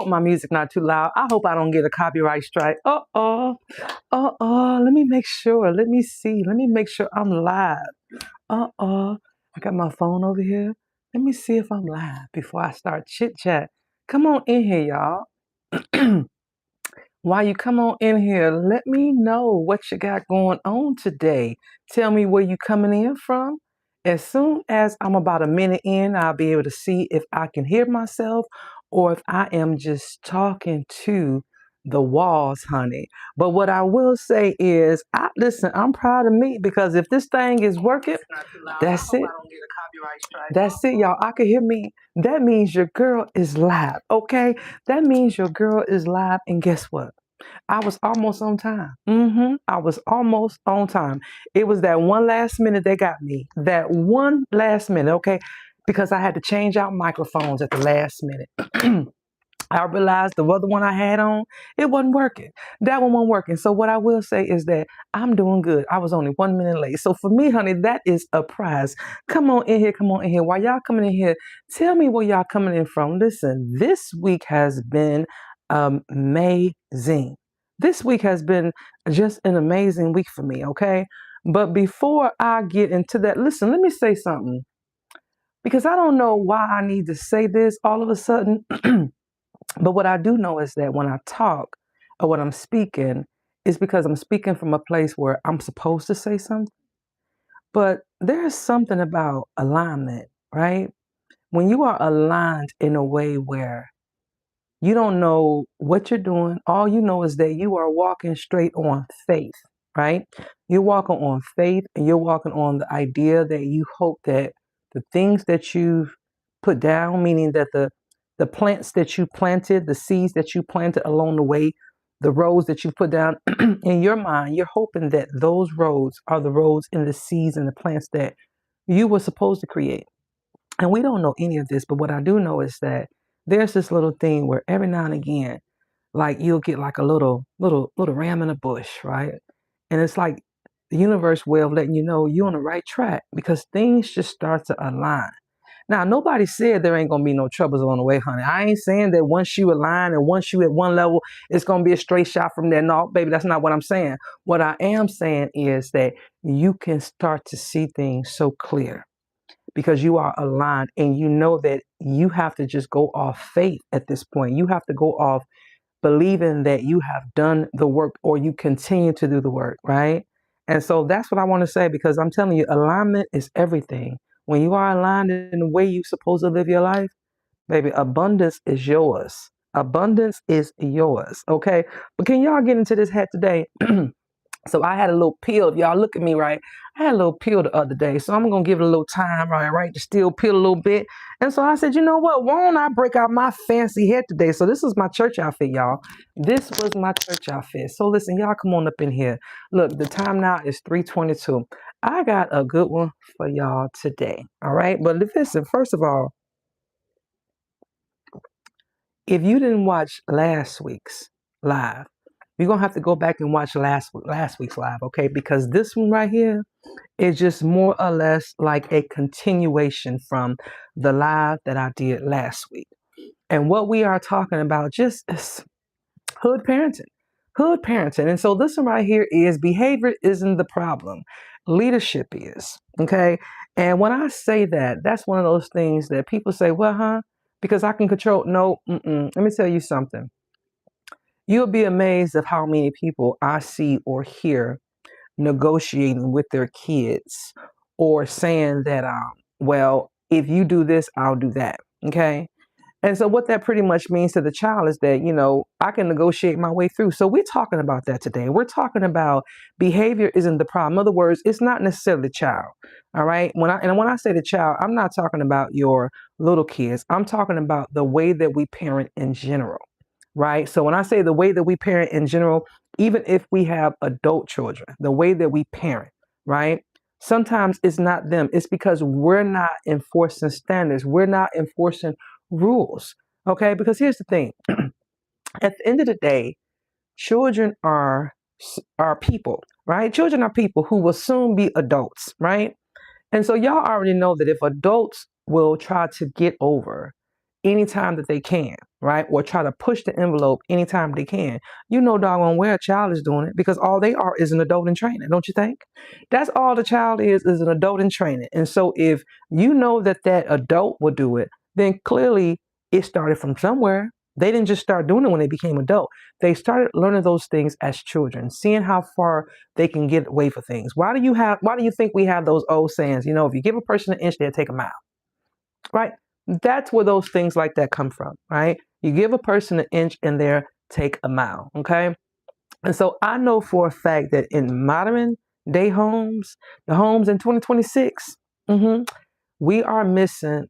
My music not too loud. I hope I don't get a copyright strike. Let me make sure. Let me see. Let me make sure I'm live. I got my phone over here. Let me see if I'm live before I start chit chat. Come on in here, y'all. While you come on in here, let me know what you got going on today. Tell me where you coming in from. As soon as I'm about a minute in, I'll be able to see if I can hear myself or if I am just talking to the walls, honey. But what I will say is, listen, I'm proud of me because if this thing is working, that's it. That's it, y'all. I can hear me. That means your girl is live, okay? That means your girl is live. And guess what? I was almost on time. I was almost on time. It was that one last minute that got me. That one last minute, okay? Because I had to change out microphones at the last minute. I realized the other one I had on, it wasn't working. That one wasn't working. So what I will say is that I'm doing good. I was only 1 minute late. So for me, honey, that is a prize. Come on in here. Come on in here. While y'all coming in here, tell me where y'all coming in from. Listen, this week has been amazing. This week has been just an amazing week for me, okay? But before I get into that, listen, let me say something. Because I don't know why I need to say this all of a sudden. But what I do know is that when I talk or when I'm speaking, it's because I'm speaking from a place where I'm supposed to say something. But there's something about alignment, right? When you are aligned in a way where you don't know what you're doing, all you know is that you are walking straight on faith, right? You're walking on faith and you're walking on the idea that you hope that the things that you've put down, meaning that the plants that you planted, the seeds that you planted along the way, the roads that you put down in your mind, you're hoping that those roads are the roads and the seeds and the plants that you were supposed to create. And we don't know any of this, but what I do know is that there's this little thing where every now and again, like you'll get like a little ram in a bush, right? And it's like the universe way of letting you know you're on the right track because things just start to align. Now, nobody said there ain't gonna be no troubles along the way, honey. I ain't saying that once you align and once you at one level, it's gonna be a straight shot from there. No, baby, that's not what I'm saying. What I am saying is that you can start to see things so clear because you are aligned and you know that you have to just go off faith at this point. You have to go off believing that you have done the work or you continue to do the work, right? And so that's what I want to say because I'm telling you, alignment is everything. When you are aligned in the way you're supposed to live your life, baby, abundance is yours. Abundance is yours, okay? But can y'all get into this head today? So I had a little pill. If y'all look at me right, I had a little pill the other day. So I'm gonna give it a little time, right, to still peel a little bit. And so I said, you know what? Why don't I break out my fancy head today? So this is my church outfit, y'all. This was my church outfit. So listen, y'all come on up in here. Look, the time now is 3:22. I got a good one for y'all today. All right. But listen, first of all, if you didn't watch last week's live, you're gonna have to go back and watch last week's live, okay? Because this one right here is just more or less like a continuation from the live that I did last week. And what we are talking about just is hood parenting. Hood parenting. And so this one right here is behavior isn't the problem. Leadership is. Okay. And when I say that, that's one of those things that people say, well, because I can control. No, let me tell you something. You'll be amazed of how many people I see or hear negotiating with their kids or saying that, well, if you do this, I'll do that. Okay. And so what that pretty much means to the child is that, I can negotiate my way through. So we're talking about that today. We're talking about behavior isn't the problem. In other words, it's not necessarily the child. All right. When I say the child, I'm not talking about your little kids. I'm talking about the way that we parent in general. Right. So when I say the way that we parent in general, even if we have adult children, the way that we parent, right? Sometimes it's not them. It's because we're not enforcing standards. We're not enforcing rules. Okay. Because here's the thing. At the end of the day, children are people, right? Children are people who will soon be adults, right? And so y'all already know that if adults will try to get over anytime that they can, right? Or try to push the envelope anytime they can. You know doggone well a child is doing it because all they are is an adult in training, don't you think? That's all the child is an adult in training. And so if you know that that adult will do it, then clearly it started from somewhere. They didn't just start doing it when they became adult. They started learning those things as children, seeing how far they can get away for things. Why do you think we have those old sayings? You know, if you give a person an inch, they'll take a mile, right? That's where those things like that come from, right? You give a person an inch and they'll take a mile, okay? And so I know for a fact that in modern day homes, the homes in 2026, we are missing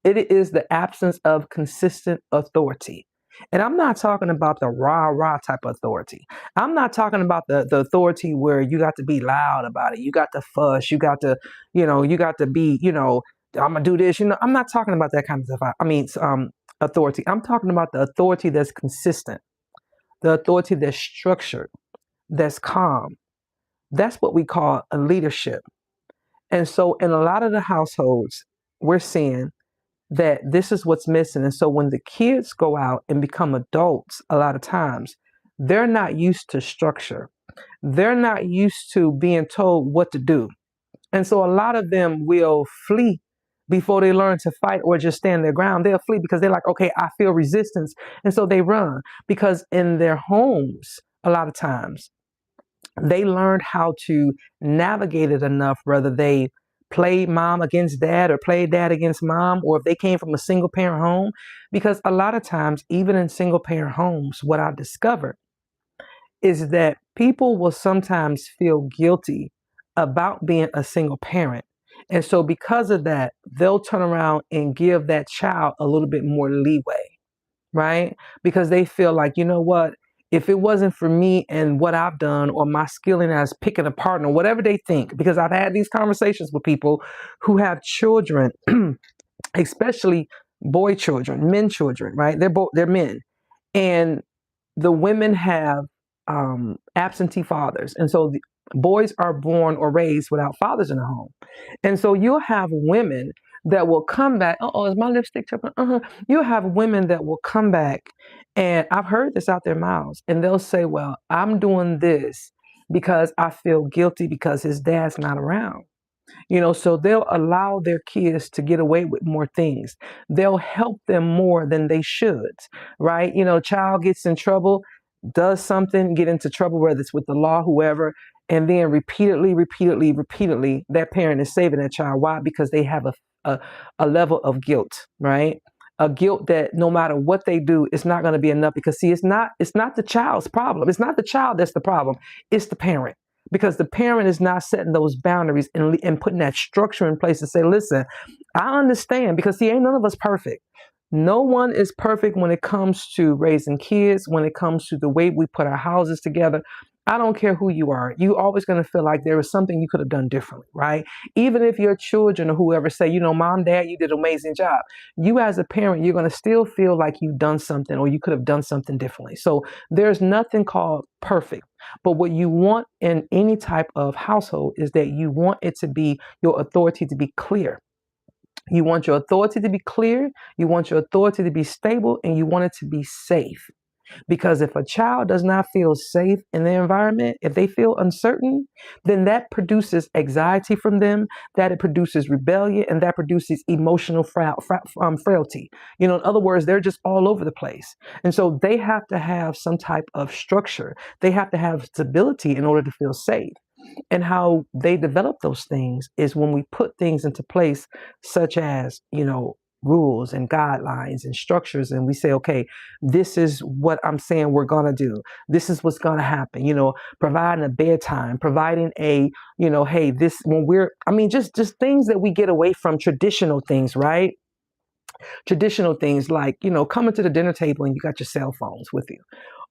it is the absence of consistent authority. And I'm not talking about the rah type of authority. I'm not talking about the authority where you got to be loud about it. You got to fuss. You got to, you got to be, I'm gonna do this. I'm not talking about that kind of stuff. I mean, authority. I'm talking about the authority that's consistent, the authority that's structured, that's calm. That's what we call a leadership. And so in a lot of the households, we're seeing that this is what's missing. And so when the kids go out and become adults, a lot of times, they're not used to structure. They're not used to being told what to do. And so a lot of them will flee before they learn to fight or just stand their ground. They'll flee because they're like, okay, I feel resistance. And so they run because in their homes, a lot of times, they learned how to navigate it enough, whether they play mom against dad or play dad against mom, or if they came from a single parent home. Because a lot of times, even in single parent homes, what I discovered is that people will sometimes feel guilty about being a single parent. And so because of that, they'll turn around and give that child a little bit more leeway, right? Because they feel like, you know what? If it wasn't for me and what I've done or my skilling as picking a partner, whatever they think, because I've had these conversations with people who have children, especially boy children, men children, right? They're men. And the women have absentee fathers. And so the boys are born or raised without fathers in the home. And so you'll have women that will come back. Oh, is my lipstick tripping? You'll have women that will come back, and I've heard this out their mouths, and they'll say, well, I'm doing this because I feel guilty because his dad's not around. So they'll allow their kids to get away with more things. They'll help them more than they should, right? Child gets in trouble, does something, get into trouble, whether it's with the law, whoever, and then repeatedly, that parent is saving that child. Why? Because they have a level of guilt, right? A guilt that no matter what they do, it's not going to be enough because see, it's not the child's problem. It's not the child that's the problem. It's the parent. Because the parent is not setting those boundaries and putting that structure in place to say, listen, I understand because see, ain't none of us perfect. No one is perfect when it comes to raising kids, when it comes to the way we put our houses together. I don't care who you are. You always going to feel like there was something you could have done differently, right? Even if your children or whoever say, mom, dad, you did an amazing job. You as a parent, you're going to still feel like you've done something or you could have done something differently. So there's nothing called perfect. But what you want in any type of household is that you want it to be your authority to be clear. You want your authority to be clear. You want your authority to be stable, and you want it to be safe. Because if a child does not feel safe in their environment, if they feel uncertain, then that produces anxiety from them, that it produces rebellion, and that produces emotional frailty. In other words, they're just all over the place. And so they have to have some type of structure. They have to have stability in order to feel safe. And how they develop those things is when we put things into place, such as, rules and guidelines and structures, and we say, okay, this is what I'm saying we're going to do. This is what's going to happen, providing a bedtime, providing a, hey, this when just things that we get away from traditional things, right? Traditional things like, coming to the dinner table and you got your cell phones with you,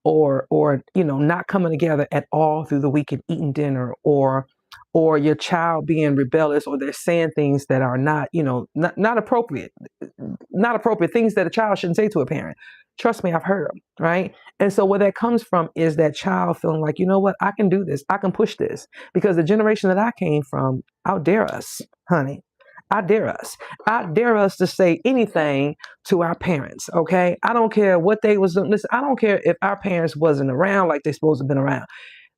or not coming together at all through the week and eating dinner, or your child being rebellious, or they're saying things that are not appropriate, things that a child shouldn't say to a parent. Trust me, I've heard them, right? And so where that comes from is that child feeling like, you know what, I can do this, I can push this, because the generation that I came from, how dare us, honey, I dare us. I dare us to say anything to our parents, okay? I don't care what they was doing. Listen, I don't care if our parents wasn't around like they supposed to have been around.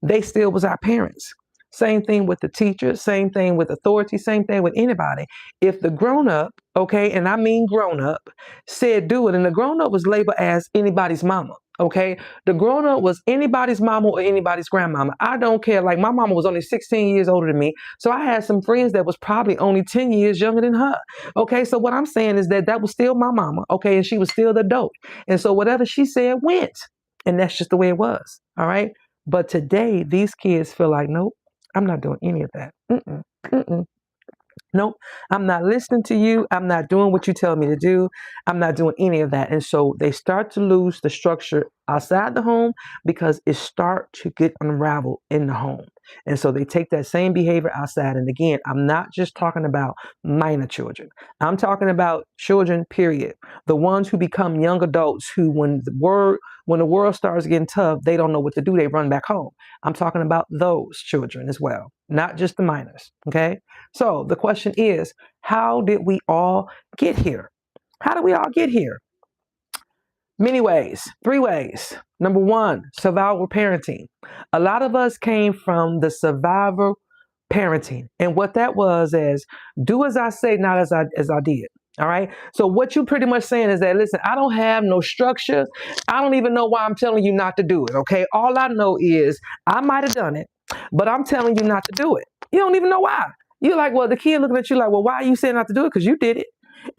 They still was our parents. Same thing with the teacher, same thing with authority, same thing with anybody. If the grown up, okay, and I mean grown up, said do it, and the grown up was labeled as anybody's mama, okay? The grown up was anybody's mama or anybody's grandmama. I don't care. Like my mama was only 16 years older than me. So I had some friends that was probably only 10 years younger than her. Okay, so what I'm saying is that was still my mama, okay, and she was still the adult. And so whatever she said went. And that's just the way it was. All right. But today, these kids feel like, nope, I'm not doing any of that. Mm-mm, mm-mm. Nope, I'm not listening to you. I'm not doing what you tell me to do. I'm not doing any of that. And so they start to lose the structure outside the home because it start to get unraveled in the home. And so they take that same behavior outside. And again, I'm not just talking about minor children. I'm talking about children, period. The ones who become young adults who, when the world starts getting tough, they don't know what to do. They run back home. I'm talking about those children as well, not just the minors. Okay. So the question is, how did we all get here? How did we all get here? Many ways, 3 ways. Number 1, survival parenting. A lot of us came from the survivor parenting. And what that was is do as I say, not as I did. All right. So what you pretty much saying is that, listen, I don't have no structure. I don't even know why I'm telling you not to do it. Okay. All I know is I might have done it, but I'm telling you not to do it. You don't even know why. You're like, well, the kid looking at you like, well, why are you saying not to do it? Because you did it.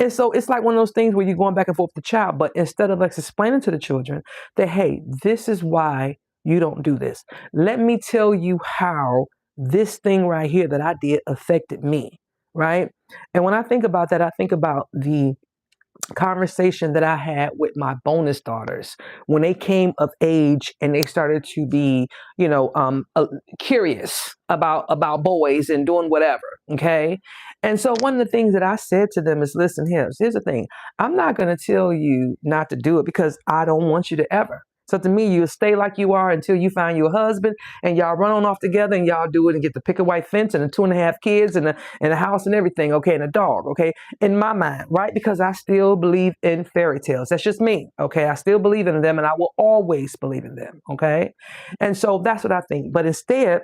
And so it's like one of those things where you're going back and forth with the child, but instead of like explaining to the children that, hey, this is why you don't do this. Let me tell you how this thing right here that I did affected me, right? And when I think about that, I think about the conversation that I had with my bonus daughters when they came of age and they started to be, curious about boys and doing whatever. Okay. And so one of the things that I said to them is, listen, here's the thing. I'm not going to tell you not to do it because I don't want you to ever. So to me, you stay like you are until you find your husband and y'all run on off together and y'all do it and get the picket white fence and the 2.5 kids and a house and everything. Okay. And a dog. Okay. In my mind, right? Because I still believe in fairy tales. That's just me. Okay. I still believe in them and I will always believe in them. Okay. And so that's what I think. But instead,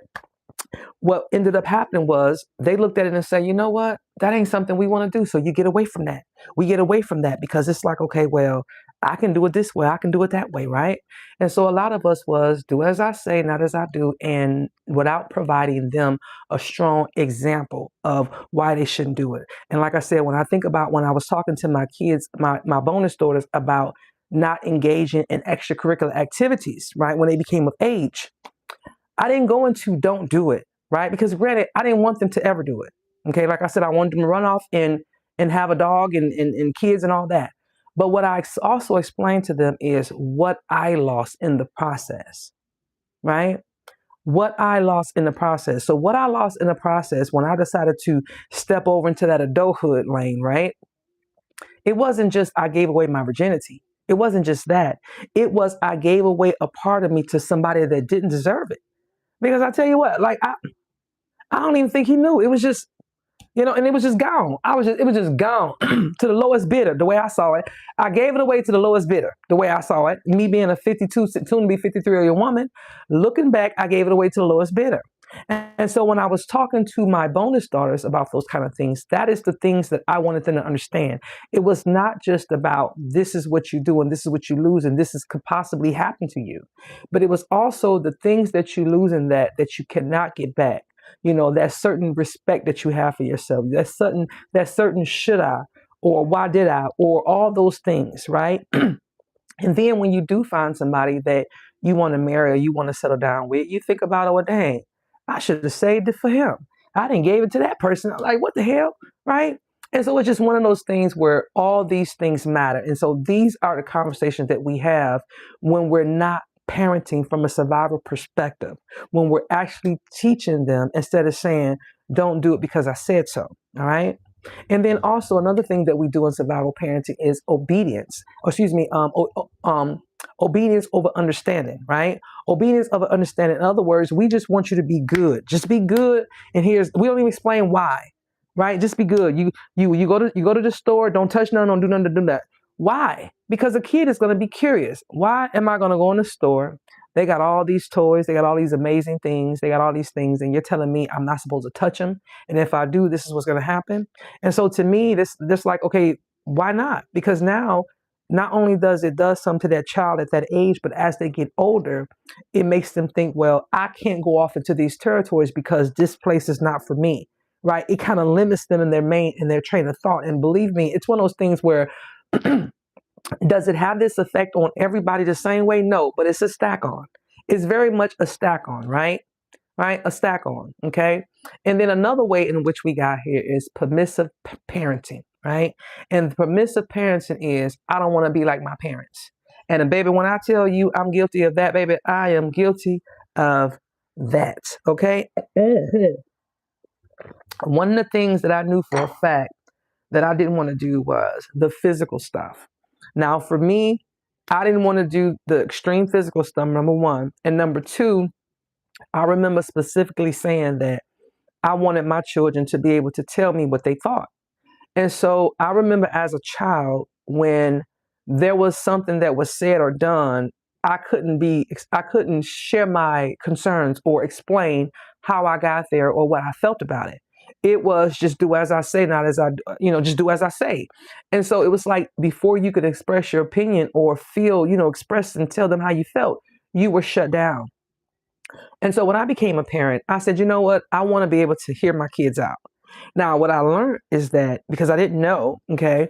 what ended up happening was they looked at it and said, you know what? That ain't something we want to do. So you get away from that. We get away from that because it's like, okay, well, I can do it this way. I can do it that way. Right. And so a lot of us was do as I say, not as I do. And without providing them a strong example of why they shouldn't do it. And like I said, when I think about when I was talking to my kids, my bonus daughters about not engaging in extracurricular activities, right, when they became of age, I didn't go into don't do it, right? Because granted, I didn't want them to ever do it. Okay, like I said, I wanted them to run off and have a dog and kids and all that. But what I also explained to them is what I lost in the process, right? What I lost in the process. So what I lost in the process when I decided to step over into that adulthood lane, right? It wasn't just I gave away my virginity. It wasn't just that. It was I gave away a part of me to somebody that didn't deserve it. Because I tell you what, like I don't even think he knew. It was just, and it was just gone. It was just gone to the lowest bidder, the way I saw it. I gave it away to the lowest bidder, the way I saw it. Me being a 52, soon to be 53-year-old woman, looking back, I gave it away to the lowest bidder. And so when I was talking to my bonus daughters about those kind of things, that is the things that I wanted them to understand. It was not just about this is what you do and this is what you lose and could possibly happen to you, but it was also the things that you lose in that you cannot get back. That certain respect that you have for yourself, that certain should I or why did I or all those things, right? And then when you do find somebody that you want to marry or you want to settle down with, you think about, oh, well, dang, I should have saved it for him. I didn't give it to that person. I'm like, what the hell, right? And so it's just one of those things where all these things matter. And so these are the conversations that we have when we're not parenting from a survivor perspective, when we're actually teaching them instead of saying, don't do it because I said so. All right. And then also another thing that we do in survival parenting is obedience. Obedience over understanding, right? Obedience over understanding. In other words, we just want you to be good. Just be good. And we don't even explain why. right? Just be good. You go to the store, don't touch none, don't do none, do that. Why? Because a kid is going to be curious. Why am I going to go in the store? They got all these toys, they got all these amazing things, they got all these things, and you're telling me I'm not supposed to touch them. And if I do, this is what's going to happen. And so to me, this like, okay, why not? Because now not only does it does something to that child at that age, but as they get older, it makes them think, well, I can't go off into these territories because this place is not for me, right? It kind of limits them in their train of thought. And believe me, it's one of those things where does it have this effect on everybody the same way? No, but it's a stack on. It's very much a stack on, right? Right? A stack on. Okay. And then another way in which we got here is permissive parenting, right? And permissive parenting is I don't want to be like my parents. And baby, when I tell you I'm guilty of that, baby, I am guilty of that. Okay. One of the things that I knew for a fact that I didn't want to do was the physical stuff. Now, for me, I didn't want to do the extreme physical stuff, number one. And number two, I remember specifically saying that I wanted my children to be able to tell me what they thought. And so I remember as a child, when there was something that was said or done, I couldn't share my concerns or explain how I got there or what I felt about it. It was just do as I say, not as I, just do as I say. And so it was like before you could express your opinion or feel, express and tell them how you felt, you were shut down. And so when I became a parent, I said, you know what? I want to be able to hear my kids out. Now, what I learned is that because I didn't know, okay,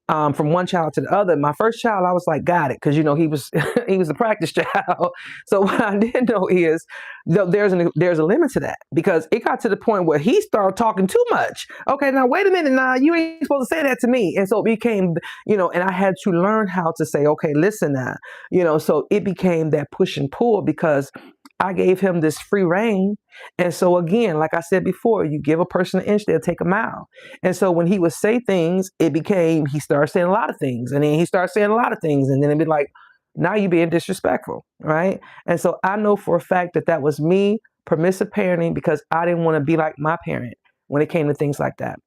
from one child to the other. My first child, I was like, got it, because he was he was a practice child. So what I didn't know is there's a limit to that, because it got to the point where he started talking too much. Okay, now wait a minute, now you ain't supposed to say that to me. And so it became, and I had to learn how to say, okay, listen now, so it became that push and pull because I gave him this free reign. And so again, like I said before, you give a person an inch, they'll take a mile. And so when he would say things, he started saying a lot of things. And then he started saying a lot of things. And then it'd be like, now you're being disrespectful, right? And so I know for a fact that was me, permissive parenting, because I didn't want to be like my parent when it came to things like that.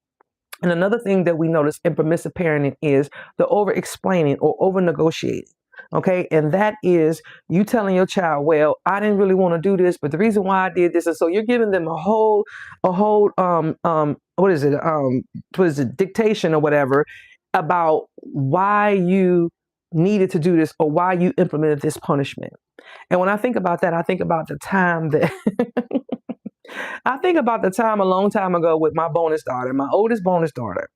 And another thing that we notice in permissive parenting is the over-explaining or over-negotiating. Okay, and that is you telling your child, well, I didn't really want to do this, but the reason why I did this, and so you're giving them a whole what is it, dictation or whatever about why you needed to do this or why you implemented this punishment. And when I think about that, I think about the time that I think about the time a long time ago with my bonus daughter, my oldest bonus daughter.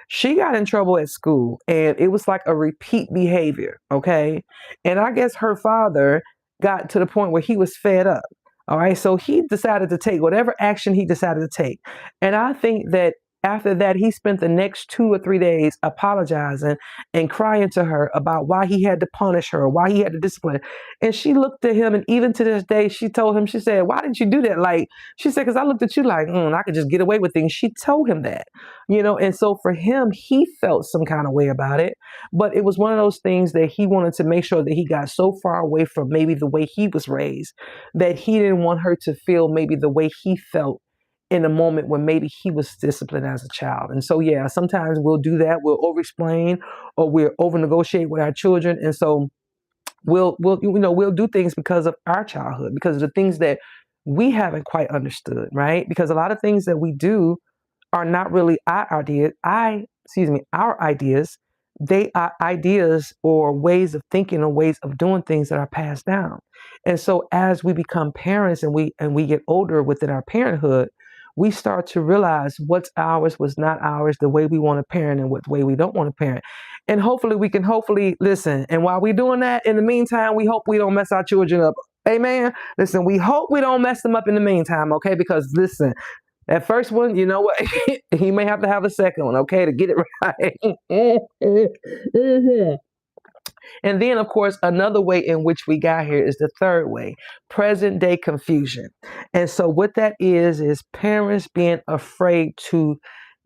She got in trouble at school, and it was like a repeat behavior, okay? And I guess her father got to the point where he was fed up, all right? So he decided to take whatever action he decided to take. And I think that after that, he spent the next 2 or 3 days apologizing and crying to her about why he had to punish her, why he had to discipline. And she looked at him, and even to this day, she told him, she said, why didn't you do that? Like, she said, because I looked at you like, I could just get away with things. She told him that, and so for him, he felt some kind of way about it. But it was one of those things that he wanted to make sure that he got so far away from maybe the way he was raised that he didn't want her to feel maybe the way he felt in a moment when maybe he was disciplined as a child. And so, yeah, sometimes we'll do that. We'll over-explain or we'll over-negotiate with our children. And so we'll do things because of our childhood, because of the things that we haven't quite understood, right? Because a lot of things that we do are not really our ideas. They are ideas or ways of thinking or ways of doing things that are passed down. And so as we become parents and we get older within our parenthood, we start to realize what's ours was not ours, the way we want to parent and what way we don't want to parent. And hopefully we can listen. And while we're doing that, in the meantime, we hope we don't mess our children up. Amen. Listen, we hope we don't mess them up in the meantime. Okay. Because listen, that first one, you know what? He may have to have a second one, okay, to get it right. And then, of course, another way in which we got here is the third way, present day confusion. And so what that is parents being afraid to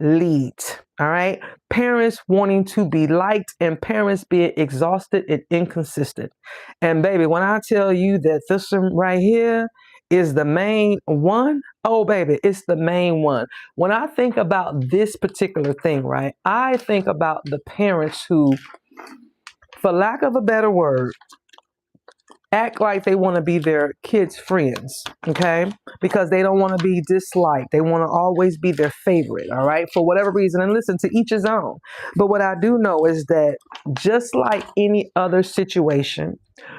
lead. All right. Parents wanting to be liked and parents being exhausted and inconsistent. And baby, when I tell you that this one right here is the main one. Oh, baby, it's the main one. When I think about this particular thing, right, I think about the parents who, for lack of a better word, act like they want to be their kids' friends, okay? Because they don't want to be disliked. They want to always be their favorite, all right? For whatever reason, and listen, to each his own. But what I do know is that just like any other situation,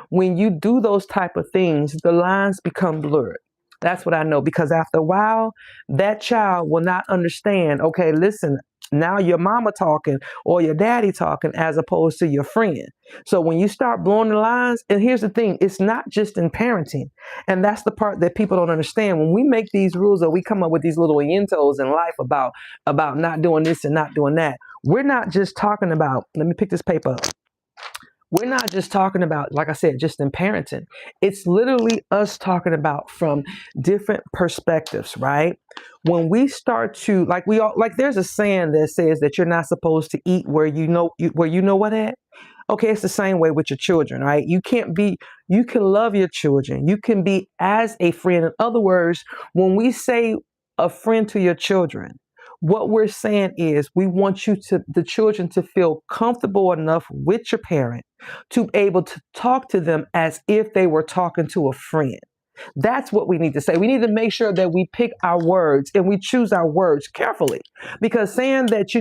when you do those type of things, the lines become blurred. That's what I know, because after a while, that child will not understand, okay, listen, now your mama talking or your daddy talking as opposed to your friend. So when you start blowing the lines, and here's the thing, it's not just in parenting. And that's the part that people don't understand. When we make these rules or we come up with these little yentos in life about not doing this and not doing that, we're not just talking about, let me pick this paper up. We're not just talking about, like I said, just in parenting. It's literally us talking about from different perspectives, right? When we start to, like we all, like there's a saying that says that you're not supposed to eat where where you know what at. Okay, it's the same way with your children, right? You can love your children. You can be as a friend. In other words, when we say a friend to your children, what we're saying is we want the children to feel comfortable enough with your parent to be able to talk to them as if they were talking to a friend. That's what we need to say. We need to make sure that we pick our words and we choose our words carefully, because saying that,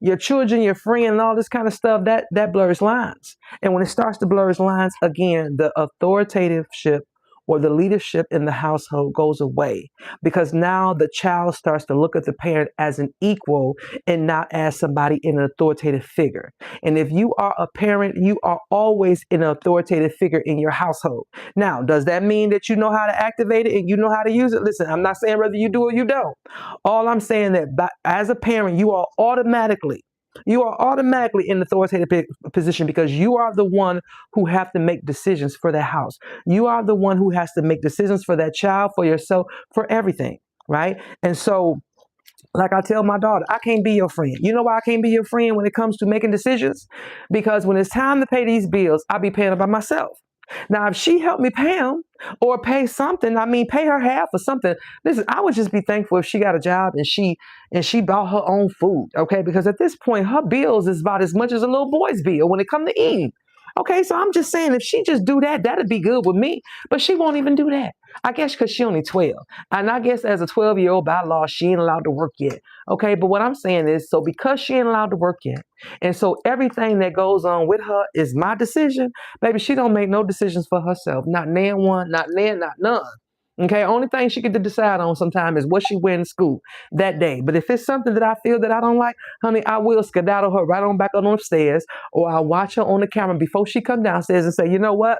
your children, your friend, and all this kind of stuff, that blurs lines. And when it starts to blur lines, again, the authoritativeship or the leadership in the household goes away, because now the child starts to look at the parent as an equal and not as somebody in an authoritative figure. And if you are a parent, you are always an authoritative figure in your household. Now, does that mean that you know how to activate it and you know how to use it? Listen, I'm not saying whether you do or you don't. All I'm saying that as a parent, you are automatically in the authoritative position, because you are the one who have to make decisions for that house. You are the one who has to make decisions for that child, for yourself, for everything, right? And so, like I tell my daughter, I can't be your friend. You know why I can't be your friend when it comes to making decisions? Because when it's time to pay these bills, I be paying them by myself. Now, if she helped me pay them or pay something, pay her half or something. Listen, I would just be thankful if she got a job and she bought her own food, okay? Because at this point, her bills is about as much as a little boy's bill when it come to eating. Okay, so I'm just saying, if she just do that, that'd be good with me. But she won't even do that. I guess because she only 12. And I guess as a 12-year-old, by law, she ain't allowed to work yet. Okay, but what I'm saying is, so because she ain't allowed to work yet, and so everything that goes on with her is my decision, baby, she don't make no decisions for herself. Not nan one, not nan, not none. Okay, only thing she get to decide on sometimes is what she wear in school that day. But if it's something that I feel that I don't like, honey, I will skedaddle her right on back on upstairs, or I'll watch her on the camera before she come downstairs and say, you know what?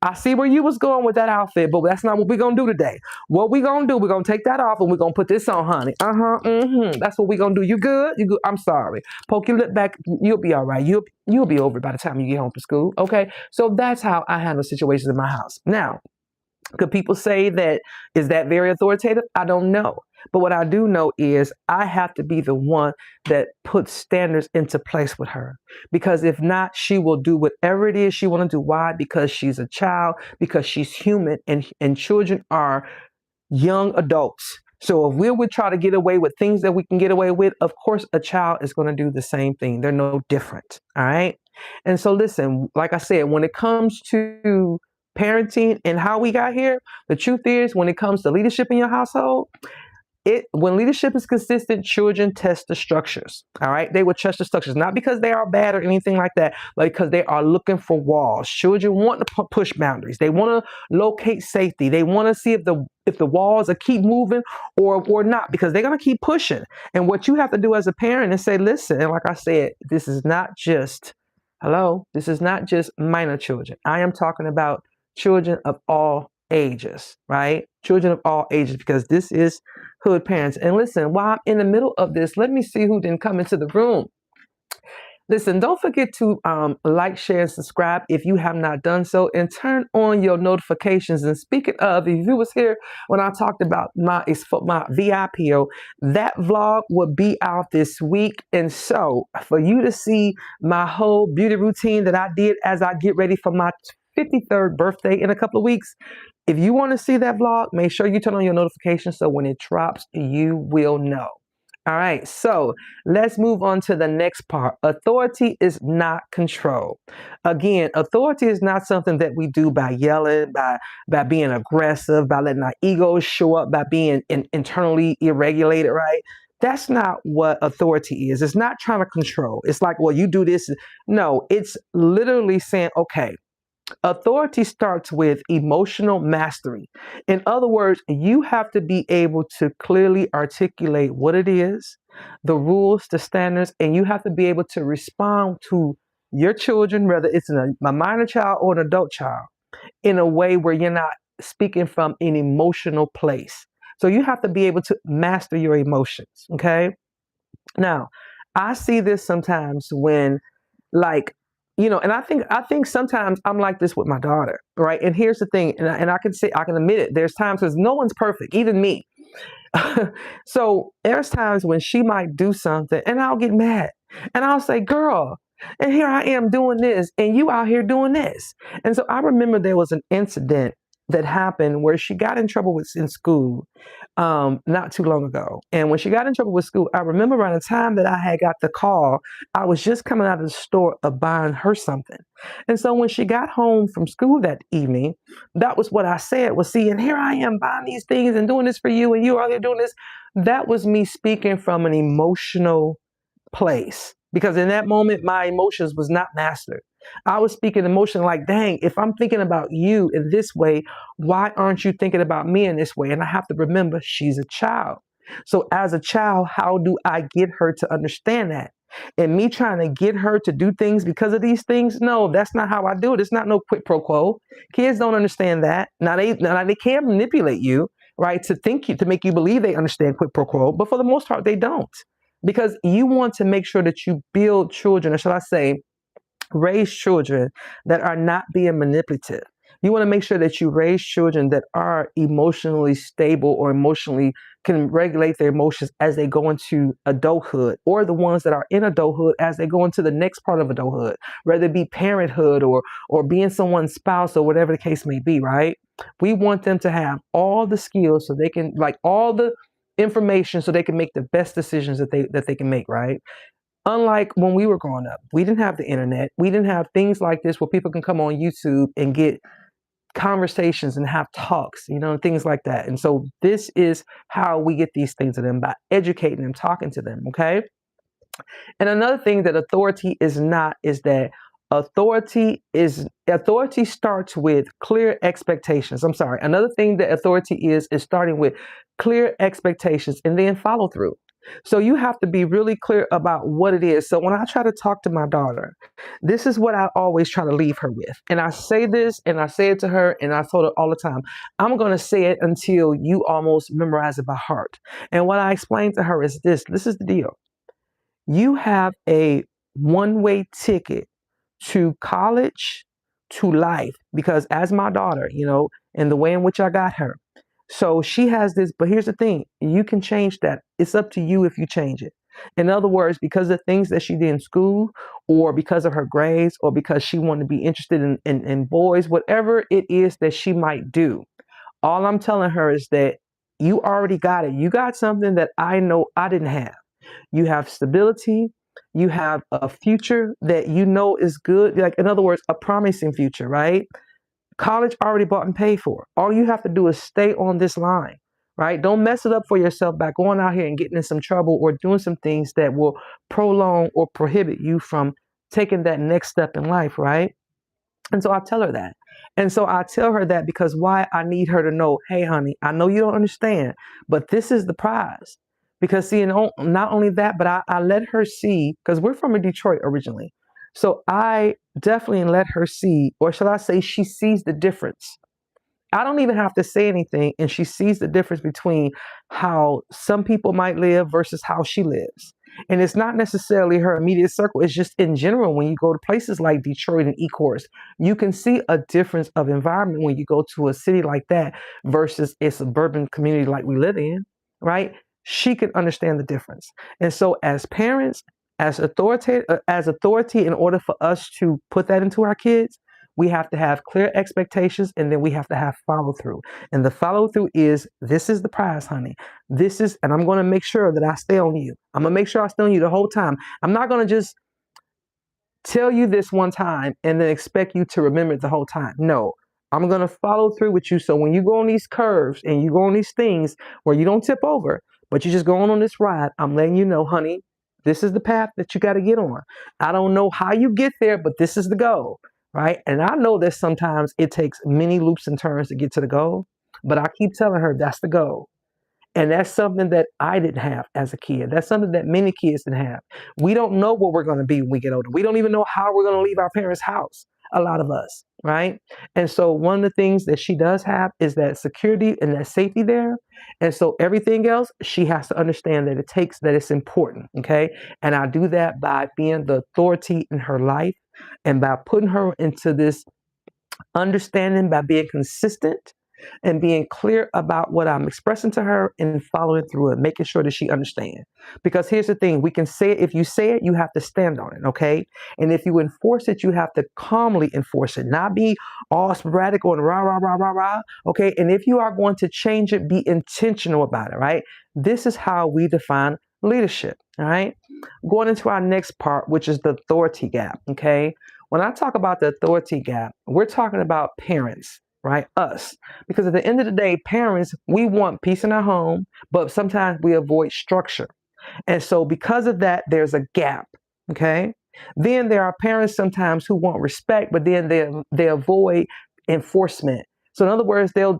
I see where you was going with that outfit, but that's not what we're going to do today. What we're going to do, we're going to take that off and we're going to put this on, honey. That's what we're going to do. You good? You good? I'm sorry. Poke your lip back. You'll be all right. You'll be over by the time you get home from school. Okay? So that's how I handle situations in my house. Now, could people say that is that very authoritative? I don't know. But what I do know is I have to be the one that puts standards into place with her. Because if not, she will do whatever it is she want to do. Why? Because she's a child, because she's human, and children are young adults. So if we would try to get away with things that we can get away with, of course, a child is going to do the same thing. They're no different. All right. And so listen, like I said, when it comes to parenting and how we got here, the truth is, when it comes to leadership in your household, when leadership is consistent, children test the structures. All right, they will trust the structures, not because they are bad or anything like that, but because they are looking for walls. Children want to push boundaries. They want to locate safety. They want to see if the walls are keep moving or not, because they're gonna keep pushing. And what you have to do as a parent is say, listen. And like I said, this is not just minor children. I am talking about children of all ages, right? Children of all ages, because this is hood parents. And listen, while I'm in the middle of this, let me see who didn't come into the room. Listen, don't forget to like, share, and subscribe if you have not done so, and turn on your notifications. And speaking of, if you was here when I talked about my VIPO, that vlog will be out this week. And so for you to see my whole beauty routine that I did as I get ready for my 53rd birthday in a couple of weeks. If you want to see that vlog, make sure you turn on your notifications so when it drops, you will know. All right, so let's move on to the next part. Authority is not control. Again, authority is not something that we do by yelling, by being aggressive, by letting our egos show up, by being internally irregulated, right? That's not what authority is. It's not trying to control. It's like, well, you do this. No, it's literally saying, okay, authority starts with emotional mastery. In other words, you have to be able to clearly articulate what it is, the rules, the standards, and you have to be able to respond to your children, whether it's a minor child or an adult child, in a way where you're not speaking from an emotional place. So you have to be able to master your emotions, okay? Now, I see this sometimes when, like, and I think sometimes I'm like this with my daughter, right? And here's the thing, and I can admit it. There's times because no one's perfect, even me. So there's times when she might do something and I'll get mad and I'll say, girl, and here I am doing this and you out here doing this. And so I remember there was an incident that happened where she got in trouble in school not too long ago. And when she got in trouble with school, I remember around the time that I had got the call, I was just coming out of the store of buying her something. And so when she got home from school that evening, that was what I said was, see, and here I am buying these things and doing this for you and you are here doing this. That was me speaking from an emotional place because in that moment, my emotions was not mastered. I was speaking emotion like, dang, if I'm thinking about you in this way, why aren't you thinking about me in this way? And I have to remember she's a child. So as a child, how do I get her to understand that? And me trying to get her to do things because of these things, no, that's not how I do it. It's not no quid pro quo. Kids don't understand that. Now they can manipulate you, right, to make you believe they understand quid pro quo, but for the most part, they don't. Because you want to make sure that you build children, or shall I say, raise children that are not being manipulative. You want to make sure that you raise children that are emotionally stable or emotionally can regulate their emotions as they go into adulthood, or the ones that are in adulthood as they go into the next part of adulthood, whether it be parenthood or being someone's spouse or whatever the case may be, right? We want them to have all the skills so they can, like, all the information so they can make the best decisions that they can make, right? Unlike when we were growing up, we didn't have the internet. We didn't have things like this where people can come on YouTube and get conversations and have talks, things like that. And so this is how we get these things to them, by educating them, talking to them, okay? And another thing that authority is not is that authority starts with clear expectations. I'm sorry. Another thing that authority is starting with clear expectations and then follow through. So you have to be really clear about what it is. So when I try to talk to my daughter, this is what I always try to leave her with. And I say this and I say it to her and I told her all the time, I'm going to say it until you almost memorize it by heart. And what I explain to her is this is the deal. You have a one-way ticket to college, to life, because as my daughter, and the way in which I got her. So she has this, but here's the thing, you can change that. It's up to you if you change it. In other words, because of things that she did in school, or because of her grades, or because she wanted to be interested in boys, whatever it is that she might do. All I'm telling her is that you already got it. You got something that I know I didn't have. You have stability. You have a future that you know is good. Like, in other words, a promising future, right? College already bought and paid for. All you have to do is stay on this line, right? Don't mess it up for yourself by going out here and getting in some trouble or doing some things that will prolong or prohibit you from taking that next step in life, right? And so I tell her that. And so I tell her that because why? I need her to know, hey, honey, I know you don't understand, but this is the prize. Because see, not only that, but I let her see, because we're from Detroit originally. So I definitely let her see, or shall I say, she sees the difference. I don't even have to say anything, and she sees the difference between how some people might live versus how she lives. And it's not necessarily her immediate circle. It's just in general, when you go to places like Detroit and Ecorse, you can see a difference of environment when you go to a city like that versus a suburban community like we live in, right? She can understand the difference. And so as parents, as authority, in order for us to put that into our kids, We have to have clear expectations, and then we have to have follow through. And the follow through is, this is the prize, honey. This is, and I'm going to make sure that I stay on you. I'm going to make sure I stay on you the whole time. I'm not going to just tell you this one time and then expect you to remember it the whole time. No, I'm going to follow through with you. So when you go on these curves and you go on these things where you don't tip over, but you just go on this ride, I'm letting you know, honey, this is the path that you got to get on. I don't know how you get there, but this is the goal, right? And I know that sometimes it takes many loops and turns to get to the goal, but I keep telling her that's the goal. And that's something that I didn't have as a kid. That's something that many kids didn't have. We don't know what we're going to be when we get older. We don't even know how we're going to leave our parents' house, a lot of us, right? And so one of the things that she does have is that security and that safety there. And so everything else, she has to understand that it's important, okay? And I do that by being the authority in her life and by putting her into this understanding, by being consistent and being clear about what I'm expressing to her and following through it, making sure that she understands. Because here's the thing, we can say it, if you say it, you have to stand on it, okay? And if you enforce it, you have to calmly enforce it, not be all sporadic or rah, rah, rah, rah, rah, okay? And if you are going to change it, be intentional about it, right? This is how we define leadership, all right? Going into our next part, which is the authority gap, okay? When I talk about the authority gap, we're talking about parents, right? Us. Because at the end of the day, parents, we want peace in our home, but sometimes we avoid structure. And so because of that, there's a gap, okay? Then there are parents sometimes who want respect, but then they avoid enforcement. So in other words, they'll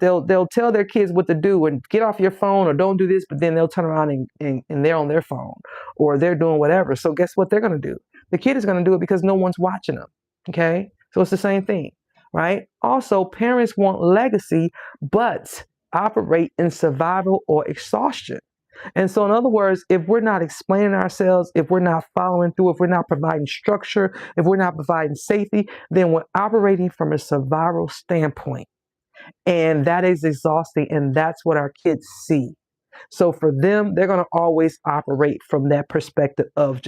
tell their kids what to do and get off your phone or don't do this, but then they'll turn around and they're on their phone or they're doing whatever. So guess what they're going to do? The kid is going to do it because no one's watching them, okay? So it's the same thing. Right? Also, parents want legacy, but operate in survival or exhaustion. And so, in other words, if we're not explaining ourselves, if we're not following through, if we're not providing structure, if we're not providing safety, then we're operating from a survival standpoint. And that is exhausting. And that's what our kids see. So for them, they're going to always operate from that perspective of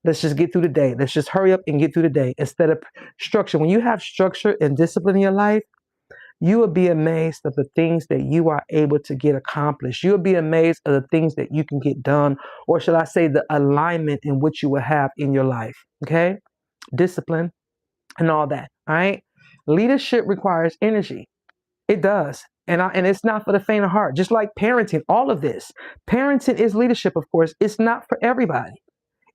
let's just get through the day. Let's just hurry up and get through the day instead of structure. When you have structure and discipline in your life, you will be amazed of the things that you are able to get accomplished. You'll be amazed of the things that you can get done, or should I say the alignment in which you will have in your life. Okay? Discipline and all that. All right? Leadership requires energy. It does. And it's not for the faint of heart. Just like parenting, all of this. Parenting is leadership, of course. It's not for everybody.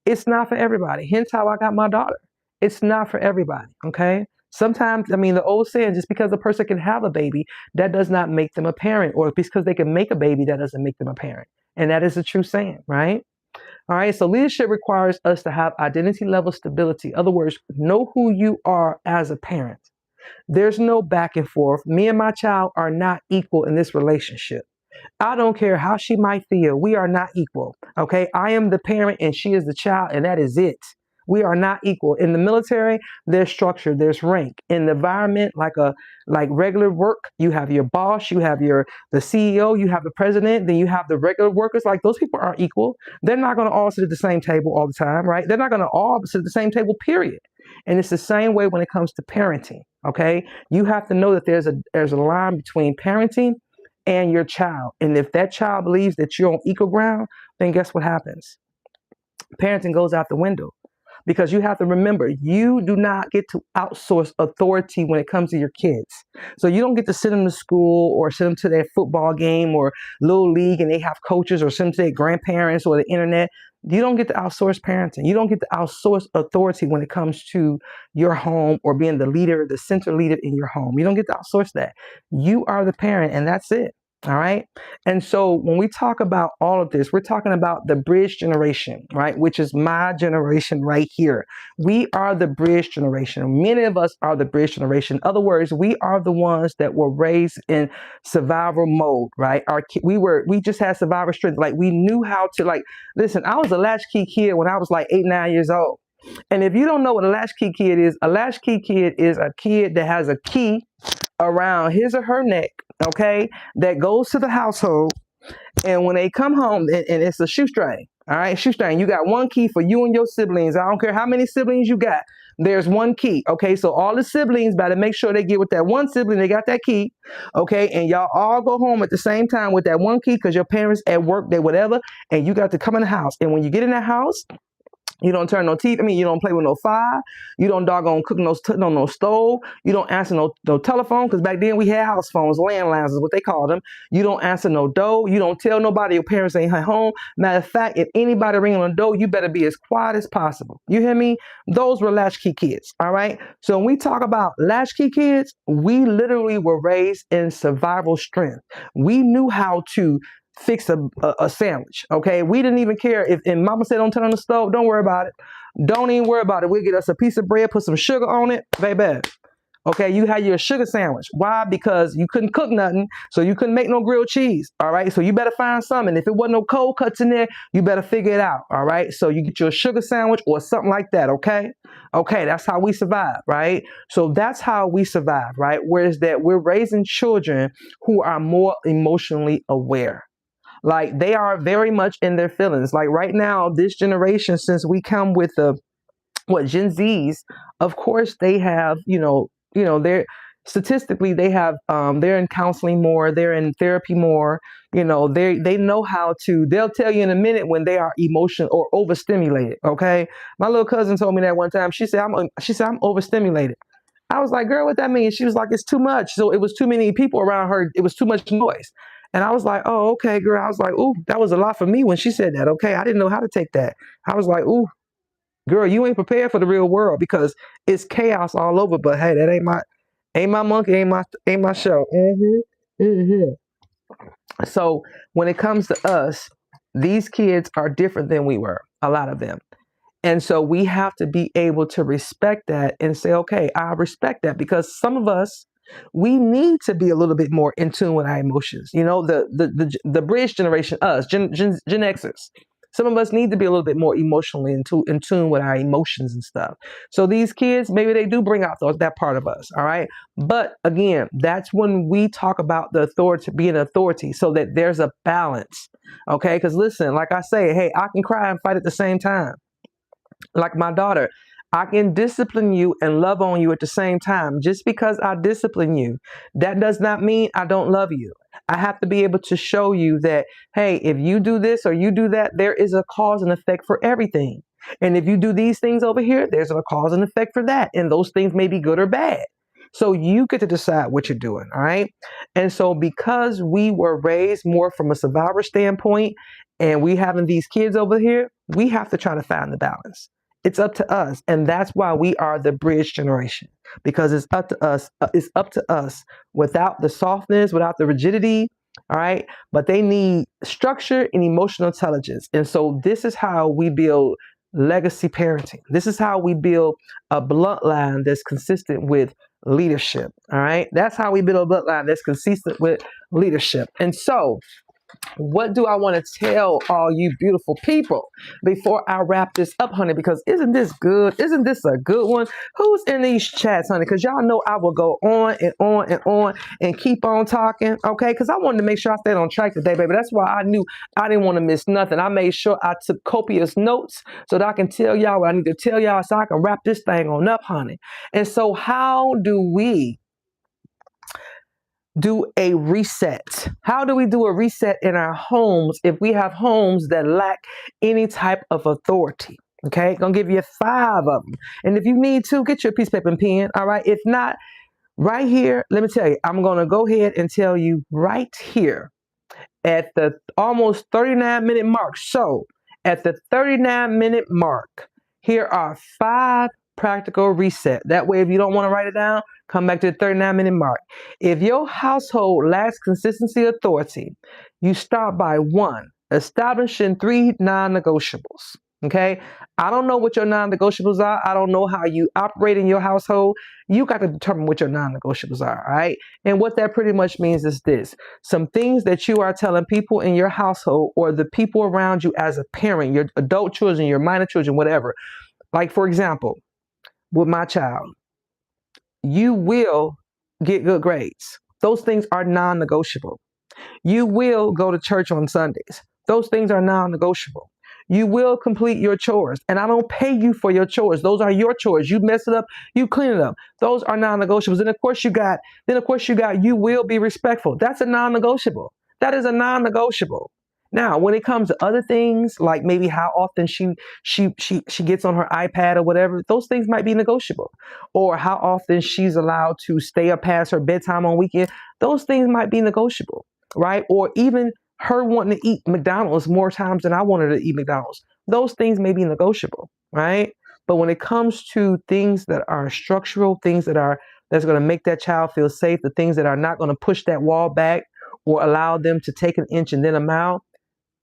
It's not for everybody. Hence how I got my daughter. It's not for everybody, okay? Sometimes, the old saying, just because a person can have a baby, that does not make them a parent. Or because they can make a baby, that doesn't make them a parent. And that is a true saying, right? All right, so leadership requires us to have identity level stability. In other words, know who you are as a parent. There's no back and forth. Me and my child are not equal in this relationship. I don't care how she might feel. We are not equal. Okay. I am the parent and she is the child, and that is it. We are not equal. In the military, there's structure, there's rank. In the environment, like regular work, you have your boss, you have the CEO, you have the president, then you have the regular workers. Like, those people aren't equal. They're not going to all sit at the same table all the time, right? They're not going to all sit at the same table, period. And it's the same way when it comes to parenting. Okay. You have to know that there's a line between parenting and your child. And if that child believes that you're on equal ground, then guess what happens? Parenting goes out the window. Because you have to remember, you do not get to outsource authority when it comes to your kids. So you don't get to send them to school or send them to their football game or little league and they have coaches, or send them to their grandparents or the internet. You don't get to outsource parenting. You don't get to outsource authority when it comes to your home or being the leader, the center leader in your home. You don't get to outsource that. You are the parent, and that's it. All right. And so when we talk about all of this, we're talking about the bridge generation, right? Which is my generation right here. We are the bridge generation. Many of us are the bridge generation. In other words, we are the ones that were raised in survival mode, right? We just had survival strength. Like, we knew how to, listen, I was a latchkey kid when I was like 8, 9 years old. And if you don't know what a latchkey kid is a kid that has a key around his or her neck, okay, that goes to the household. And when they come home, and it's a shoestring, all right, shoestring. You got one key for you and your siblings. I don't care how many siblings you got. there's one key. Okay, so all the siblings better make sure they get with that one sibling. They got that key. Okay, and y'all all go home at the same time with that one key because your parents at work, they whatever, and you got to come in the house. And when you get in that house, you don't turn no TV. I mean, you don't play with no fire. You don't doggone cook no stove. You don't answer no telephone because back then we had house phones, landlines is what they called them. You don't answer no door. You don't tell nobody your parents ain't at home. Matter of fact, if anybody ring on the door, you better be as quiet as possible. You hear me? Those were latchkey kids. All right. So when we talk about latchkey kids, we literally were raised in survival strength. We knew how to fix a sandwich. Okay, we didn't even care if and mama said don't turn on the stove, don't worry about it, don't even worry about it. We'll get us a piece of bread, put some sugar on it, baby. Okay, you had your sugar sandwich. Why? Because you couldn't cook nothing, so you couldn't make no grilled cheese. All right, so you better find something. If it wasn't no cold cuts in there, you better figure it out. All right, so you get your sugar sandwich or something like that. Okay, that's how we survive, right? So that's how we survive, right? Whereas that we're raising children who are more emotionally aware. Like they are very much in their feelings. Like right now, this generation, since we come with the Gen Zs, of course they have, they're statistically they have they're in counseling more, they're in therapy more, they know how to, they'll tell you in a minute when they are emotional or overstimulated. Okay. My little cousin told me that one time. She said I'm overstimulated. I was like, girl, what that means? She was like, it's too much. So it was too many people around her. It was too much noise. And I was like, oh, okay, girl. I was like, ooh, that was a lot for me when she said that. Okay. I didn't know how to take that. I was like, ooh, girl, you ain't prepared for the real world because it's chaos all over. But hey, that ain't my monkey, ain't my show. So when it comes to us, these kids are different than we were, a lot of them. And so we have to be able to respect that and say, okay, I respect that because some of us, we need to be a little bit more in tune with our emotions. The bridge generation, us, Gen Xers. Some of us need to be a little bit more emotionally in tune with our emotions and stuff. So these kids, maybe they do bring out that part of us. All right. But again, that's when we talk about the authority, being authority, so that there's a balance. Okay. Because listen, like I say, hey, I can cry and fight at the same time. Like my daughter, I can discipline you and love on you at the same time. Just because I discipline you, that does not mean I don't love you. I have to be able to show you that, hey, if you do this or you do that, there is a cause and effect for everything. And if you do these things over here, there's a cause and effect for that. And those things may be good or bad. So you get to decide what you're doing. All right. And so because we were raised more from a survivor standpoint and we having these kids over here, we have to try to find the balance. It's up to us. And that's why we are the bridge generation, because it's up to us. It's up to us without the softness, without the rigidity. All right. But they need structure and emotional intelligence. And so this is how we build legacy parenting. This is how we build a bloodline that's consistent with leadership. All right. That's how we build a bloodline that's consistent with leadership. And so what do I want to tell all you beautiful people before I wrap this up, honey? Because isn't this good? Isn't this a good one? Who's in these chats, honey? Because y'all know I will go on and on and on and keep on talking, okay? Because I wanted to make sure I stayed on track today, baby. That's why I knew I didn't want to miss nothing. I made sure I took copious notes so that I can tell y'all what I need to tell y'all so I can wrap this thing on up, honey. And so how do we do a reset? How do we do a reset in our homes if we have homes that lack any type of authority? Okay, gonna give you 5 of them. And if you need to, get your piece of paper and pen. All right, if not, right here, let me tell you, I'm gonna go ahead and tell you right here at the almost 39-minute mark. So at the 39-minute mark, here are 5 practical reset. That way, if you don't want to write it down, come back to the 39-minute mark. If your household lacks consistency authority, you start by 1, establishing 3 non-negotiables. Okay, I don't know what your non-negotiables are. I don't know how you operate in your household. You got to determine what your non-negotiables are, all right? And what that pretty much means is this: some things that you are telling people in your household or the people around you as a parent, your adult children, your minor children, whatever. Like, for example, with my child, you will get good grades. Those things are non-negotiable. You will go to church on Sundays. Those things are non-negotiable. You will complete your chores, and I don't pay you for your chores. Those are your chores. You mess it up, you clean it up. Those are non-negotiables. And of course you got, you will be respectful. That's a non-negotiable. That is a non-negotiable. Now, when it comes to other things, like maybe how often she gets on her iPad or whatever, those things might be negotiable. Or how often she's allowed to stay up past her bedtime on weekend, those things might be negotiable, right? Or even her wanting to eat McDonald's more times than I wanted to eat McDonald's. Those things may be negotiable, right? But when it comes to things that are structural, that's going to make that child feel safe, the things that are not going to push that wall back or allow them to take an inch and then a mile,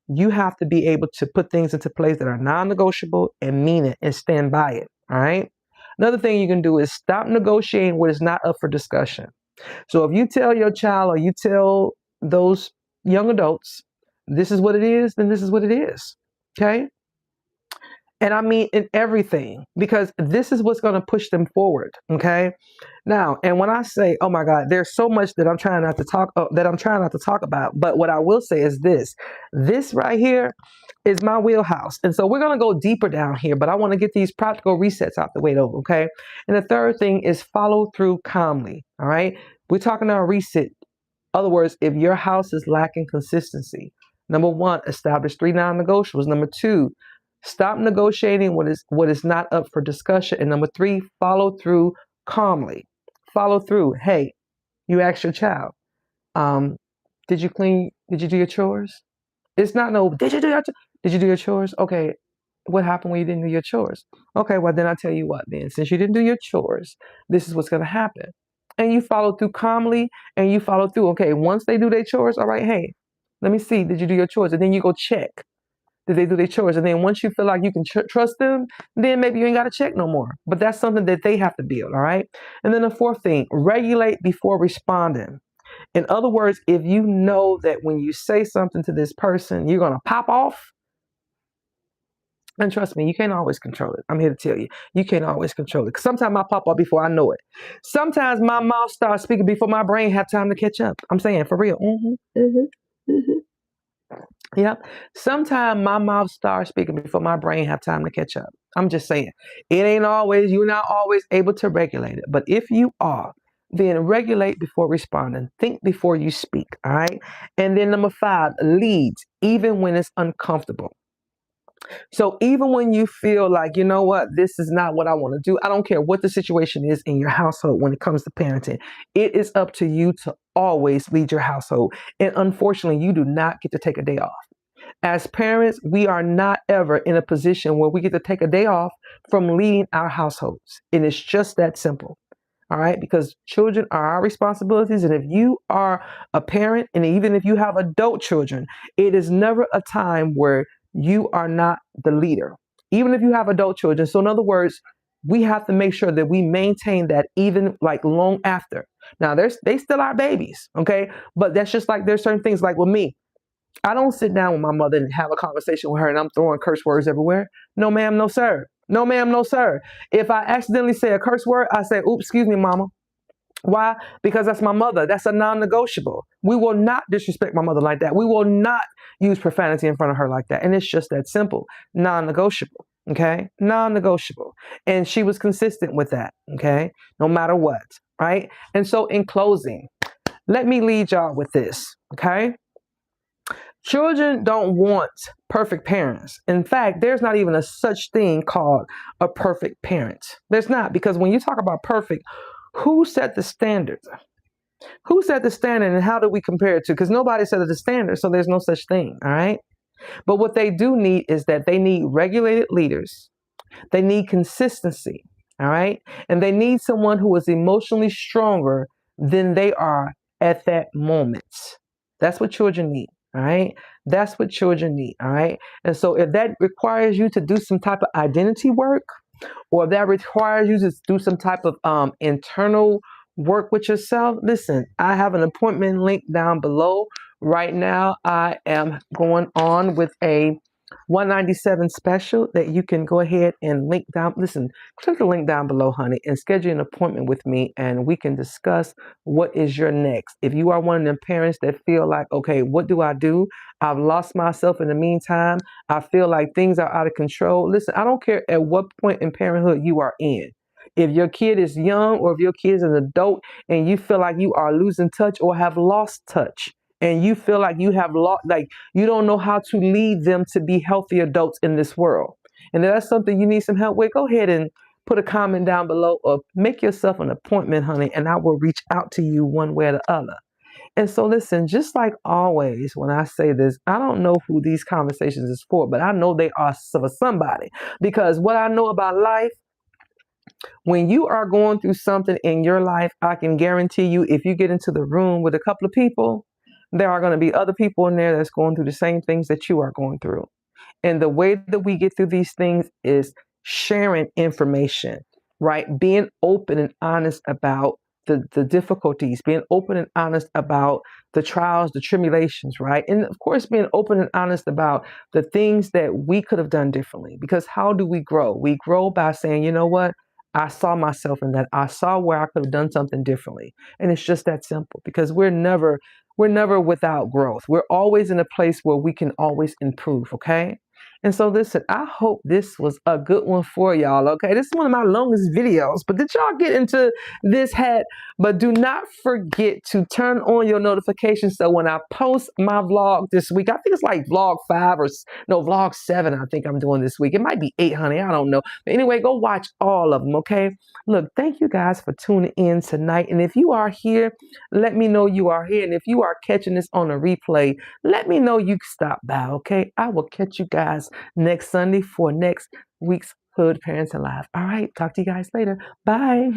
you have to be able to put things into place that are non-negotiable and mean it and stand by it. All right. Another thing you can do is stop negotiating what is not up for discussion. So if you tell your child or you tell those young adults, this is what it is, then this is what it is. Okay. And I mean in everything, because this is what's going to push them forward. Okay. Now, and when I say, oh my God, there's so much that I'm trying not to talk about. But what I will say is this right here is my wheelhouse. And so we're going to go deeper down here, but I want to get these practical resets out the way though. Okay. And the third thing is follow through calmly. All right. We're talking about reset. Other words, if your house is lacking consistency, number one, establish 3 non-negotiables. Number 2, stop negotiating what is not up for discussion. And number 3, follow through calmly. Follow through. Hey, you ask your child, did you do your chores? It's not no, did you do your chores? Okay, what happened when you didn't do your chores? Okay, well then I'll tell you what then. Since you didn't do your chores, this is what's gonna happen. And you follow through calmly and you follow through. Okay, once they do their chores, all right, hey, let me see, did you do your chores? And then you go check. Did they do their chores? And then once you feel like you can trust them, then maybe you ain't got to check no more. But that's something that they have to build, all right? And then the fourth thing, regulate before responding. In other words, if you know that when you say something to this person, you're going to pop off, and trust me, you can't always control it. I'm here to tell you, you can't always control it. Because sometimes I pop off before I know it. Sometimes my mouth starts speaking before my brain have time to catch up. I'm saying for real. Yep. Sometimes my mouth starts speaking before my brain have time to catch up. I'm just saying. You're not always able to regulate it. But if you are, then regulate before responding. Think before you speak. All right. And then number 5, lead, even when it's uncomfortable. So even when you feel like, you know what, this is not what I want to do. I don't care what the situation is in your household when it comes to parenting. It is up to you to always lead your household. And unfortunately, you do not get to take a day off. As parents, we are not ever in a position where we get to take a day off from leading our households. And it's just that simple. All right, because children are our responsibilities. And if you are a parent, and even if you have adult children, it is never a time where you are not the leader, even if you have adult children. So in other words, we have to make sure that we maintain that even like long after. Now, they still are babies, okay? But that's just like there's certain things like with me. I don't sit down with my mother and have a conversation with her and I'm throwing curse words everywhere. No, ma'am, no, sir. No, ma'am, no, sir. If I accidentally say a curse word, I say, oops, excuse me, mama. Why? Because that's my mother. That's a non-negotiable. We will not disrespect my mother like that. We will not use profanity in front of her like that. And it's just that simple. Non-negotiable. Okay? Non-negotiable. And she was consistent with that. Okay? No matter what. Right? And so in closing, let me lead y'all with this. Okay? Children don't want perfect parents. In fact, there's not even a such thing called a perfect parent. There's not, because when you talk about perfect, who set the standards? Who set the standard and how do we compare it to? Because nobody set the standard, so there's no such thing, all right? But what they do need is that they need regulated leaders. They need consistency, all right? And they need someone who is emotionally stronger than they are at that moment. That's what children need. All right. That's what children need. All right. And so if that requires you to do some type of identity work, or if that requires you to do some type of internal work with yourself, listen, I have an appointment link down below. Right now, I am going on with a $197 special that you can go ahead and link down. Listen, click the link down below, honey, and schedule an appointment with me, and we can discuss what is your next. If you are one of them parents that feel like, okay, what do I do? I've lost myself in the meantime. I feel like things are out of control. Listen, I don't care at what point in parenthood you are in. If your kid is young or if your kid is an adult and you feel like you are losing touch or have lost touch, and you feel like you have lost, like you don't know how to lead them to be healthy adults in this world, and if that's something you need some help with, go ahead and put a comment down below or make yourself an appointment, honey, and I will reach out to you one way or the other. And so listen, just like always, when I say this, I don't know who these conversations is for, but I know they are for somebody, because what I know about life, when you are going through something in your life, I can guarantee you, if you get into the room with a couple of people, there are going to be other people in there that's going through the same things that you are going through. And the way that we get through these things is sharing information, right? Being open and honest about the difficulties, being open and honest about the trials, the tribulations, right? And of course, being open and honest about the things that we could have done differently. Because how do we grow? We grow by saying, you know what? I saw myself in that. I saw where I could have done something differently. And it's just that simple, because we're never without growth. We're always in a place where we can always improve, okay? And so listen, I hope this was a good one for y'all, okay? This is one of my longest videos, but did y'all get into this hat? But do not forget to turn on your notifications so when I post my vlog this week, I think it's like vlog 5 or no, vlog 7 I think I'm doing this week. It might be 8, honey, I don't know. But anyway, go watch all of them, okay? Look, thank you guys for tuning in tonight. And if you are here, let me know you are here. And if you are catching this on a replay, let me know you stopped by, okay? I will catch you guys next Sunday for next week's Hood Parents Alive. All right, talk to you guys later. Bye.